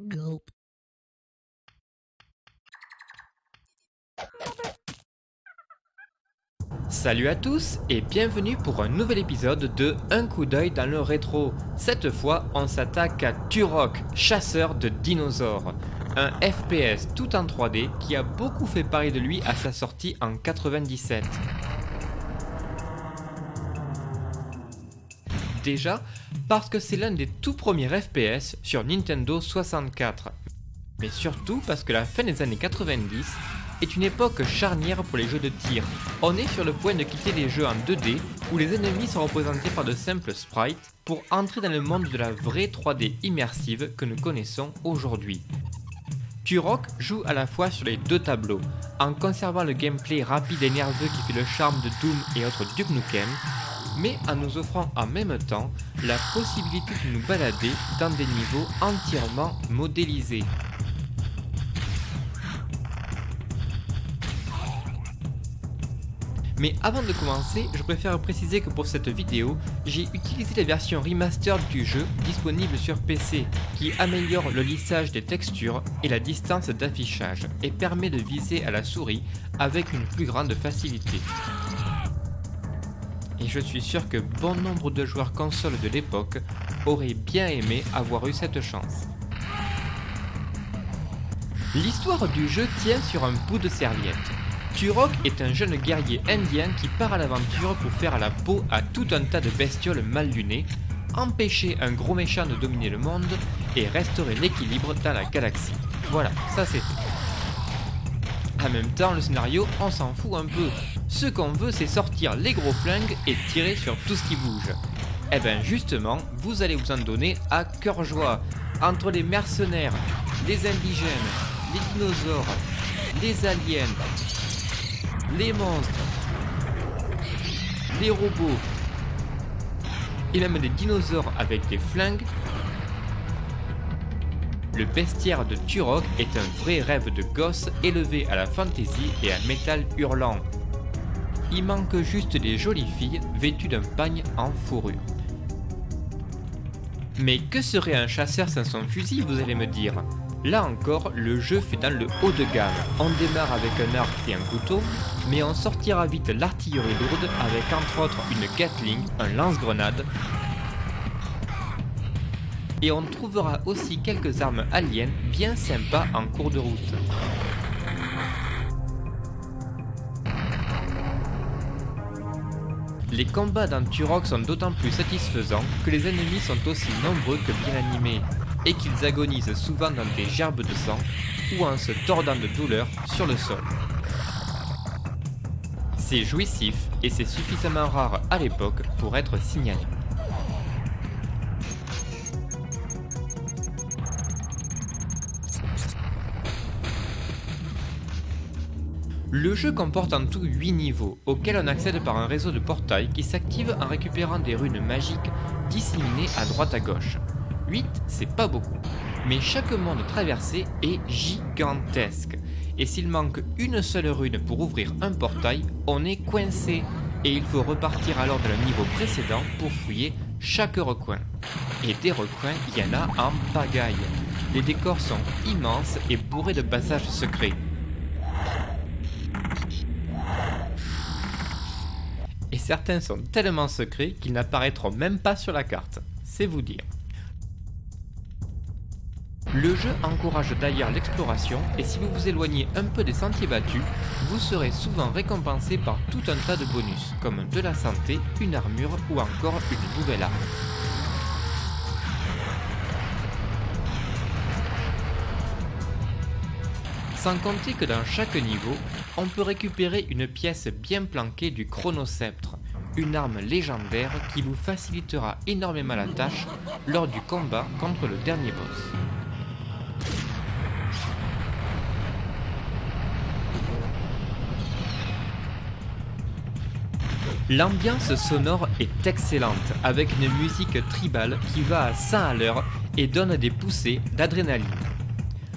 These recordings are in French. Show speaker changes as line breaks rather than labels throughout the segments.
Gulp.
Salut à tous et bienvenue pour un nouvel épisode de Un coup d'œil dans le rétro. Cette fois, on s'attaque à Turok, chasseur de dinosaures. Un FPS tout en 3D qui a beaucoup fait parler de lui à sa sortie en 97. Déjà, parce que c'est l'un des tout premiers FPS sur Nintendo 64. Mais surtout parce que la fin des années 90 est une époque charnière pour les jeux de tir. On est sur le point de quitter les jeux en 2D où les ennemis sont représentés par de simples sprites pour entrer dans le monde de la vraie 3D immersive que nous connaissons aujourd'hui. Turok joue à la fois sur les deux tableaux, en conservant le gameplay rapide et nerveux qui fait le charme de Doom et autres Duke Nukem, mais en nous offrant en même temps la possibilité de nous balader dans des niveaux entièrement modélisés. Mais avant de commencer, je préfère préciser que pour cette vidéo, j'ai utilisé la version remastered du jeu disponible sur PC, qui améliore le lissage des textures et la distance d'affichage, et permet de viser à la souris avec une plus grande facilité. Et je suis sûr que bon nombre de joueurs console de l'époque auraient bien aimé avoir eu cette chance. L'histoire du jeu tient sur un bout de serviette. Turok est un jeune guerrier indien qui part à l'aventure pour faire la peau à tout un tas de bestioles mal lunées, empêcher un gros méchant de dominer le monde et restaurer l'équilibre dans la galaxie. Voilà, ça c'est fait. En même temps, le scénario, on s'en fout un peu. Ce qu'on veut, c'est sortir les gros flingues et tirer sur tout ce qui bouge. Et ben justement, vous allez vous en donner à cœur joie. Entre les mercenaires, les indigènes, les dinosaures, les aliens, les monstres, les robots, et même des dinosaures avec des flingues, le bestiaire de Turok est un vrai rêve de gosse élevé à la fantasy et à métal hurlant. Il manque juste des jolies filles vêtues d'un pagne en fourrure. Mais que serait un chasseur sans son fusil, vous allez me dire ? Là encore, le jeu fait dans le haut de gamme. On démarre avec un arc et un couteau, mais on sortira vite l'artillerie lourde avec entre autres une Gatling, un lance-grenade, et on trouvera aussi quelques armes aliens bien sympas en cours de route. Les combats dans Turok sont d'autant plus satisfaisants que les ennemis sont aussi nombreux que bien animés, et qu'ils agonisent souvent dans des gerbes de sang ou en se tordant de douleur sur le sol. C'est jouissif et c'est suffisamment rare à l'époque pour être signalé. Le jeu comporte en tout 8 niveaux, auxquels on accède par un réseau de portails qui s'active en récupérant des runes magiques disséminées à droite à gauche. 8, c'est pas beaucoup, mais chaque monde traversé est gigantesque, et s'il manque une seule rune pour ouvrir un portail, on est coincé, et il faut repartir alors de le niveau précédent pour fouiller chaque recoin. Et des recoins, il y en a en pagaille. Les décors sont immenses et bourrés de passages secrets. Et certains sont tellement secrets qu'ils n'apparaîtront même pas sur la carte, c'est vous dire. Le jeu encourage d'ailleurs l'exploration et si vous vous éloignez un peu des sentiers battus, vous serez souvent récompensé par tout un tas de bonus, comme de la santé, une armure ou encore une nouvelle arme. Sans compter que dans chaque niveau, on peut récupérer une pièce bien planquée du chronosceptre, une arme légendaire qui vous facilitera énormément la tâche lors du combat contre le dernier boss. L'ambiance sonore est excellente, avec une musique tribale qui va à 100 à l'heure et donne des poussées d'adrénaline.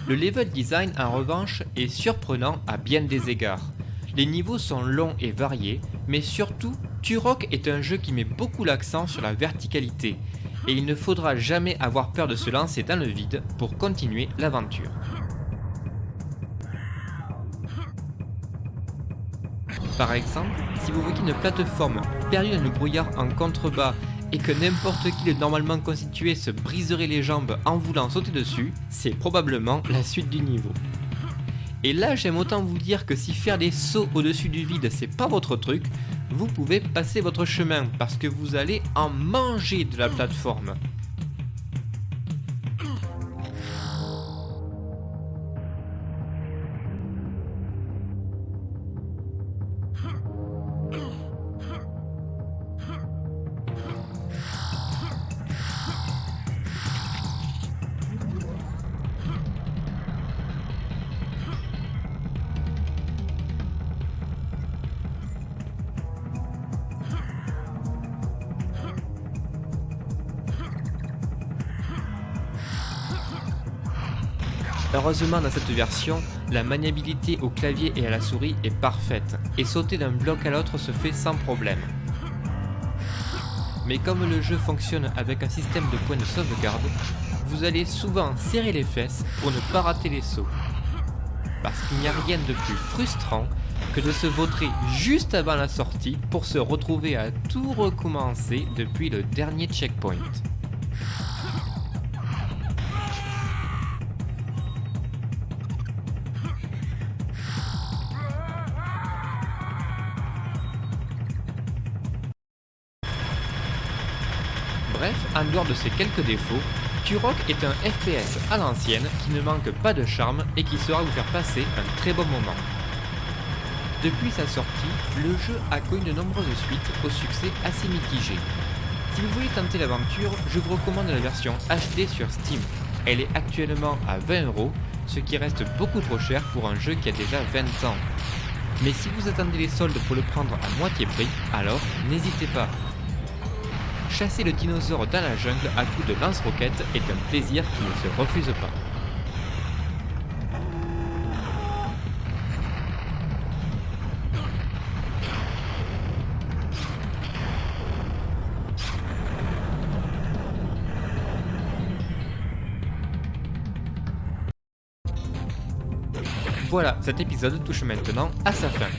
Le level design en revanche est surprenant à bien des égards. Les niveaux sont longs et variés, mais surtout, Turok est un jeu qui met beaucoup l'accent sur la verticalité, et il ne faudra jamais avoir peur de se lancer dans le vide pour continuer l'aventure. Par exemple, si vous voyez une plateforme perdue dans le brouillard en contrebas et que n'importe qui de normalement constitué se briserait les jambes en voulant sauter dessus, c'est probablement la suite du niveau. Et là, j'aime autant vous dire que si faire des sauts au-dessus du vide c'est pas votre truc, vous pouvez passer votre chemin parce que vous allez en manger de la plateforme. Heureusement dans cette version, la maniabilité au clavier et à la souris est parfaite, et sauter d'un bloc à l'autre se fait sans problème. Mais comme le jeu fonctionne avec un système de points de sauvegarde, vous allez souvent serrer les fesses pour ne pas rater les sauts. Parce qu'il n'y a rien de plus frustrant que de se vautrer juste avant la sortie pour se retrouver à tout recommencer depuis le dernier checkpoint. Bref, en dehors de ces quelques défauts, Turok est un FPS à l'ancienne qui ne manque pas de charme et qui saura vous faire passer un très bon moment. Depuis sa sortie, le jeu a connu de nombreuses suites au succès assez mitigé. Si vous voulez tenter l'aventure, je vous recommande la version HD sur Steam. Elle est actuellement à 20€, ce qui reste beaucoup trop cher pour un jeu qui a déjà 20 ans. Mais si vous attendez les soldes pour le prendre à moitié prix, alors n'hésitez pas. Chasser le dinosaure dans la jungle à coups de lance-roquettes est un plaisir qui ne se refuse pas. Voilà, cet épisode touche maintenant à sa fin.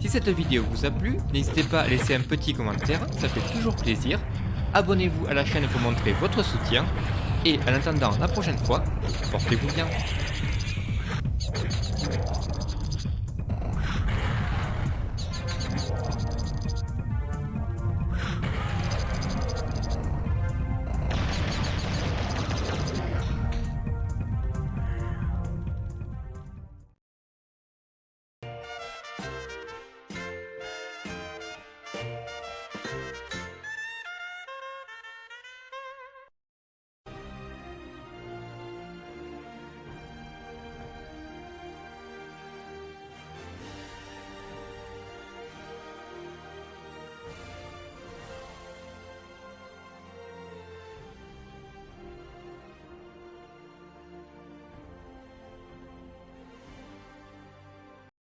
Si cette vidéo vous a plu, n'hésitez pas à laisser un petit commentaire, ça fait toujours plaisir. Abonnez-vous à la chaîne pour montrer votre soutien. Et en attendant la prochaine fois, portez-vous bien.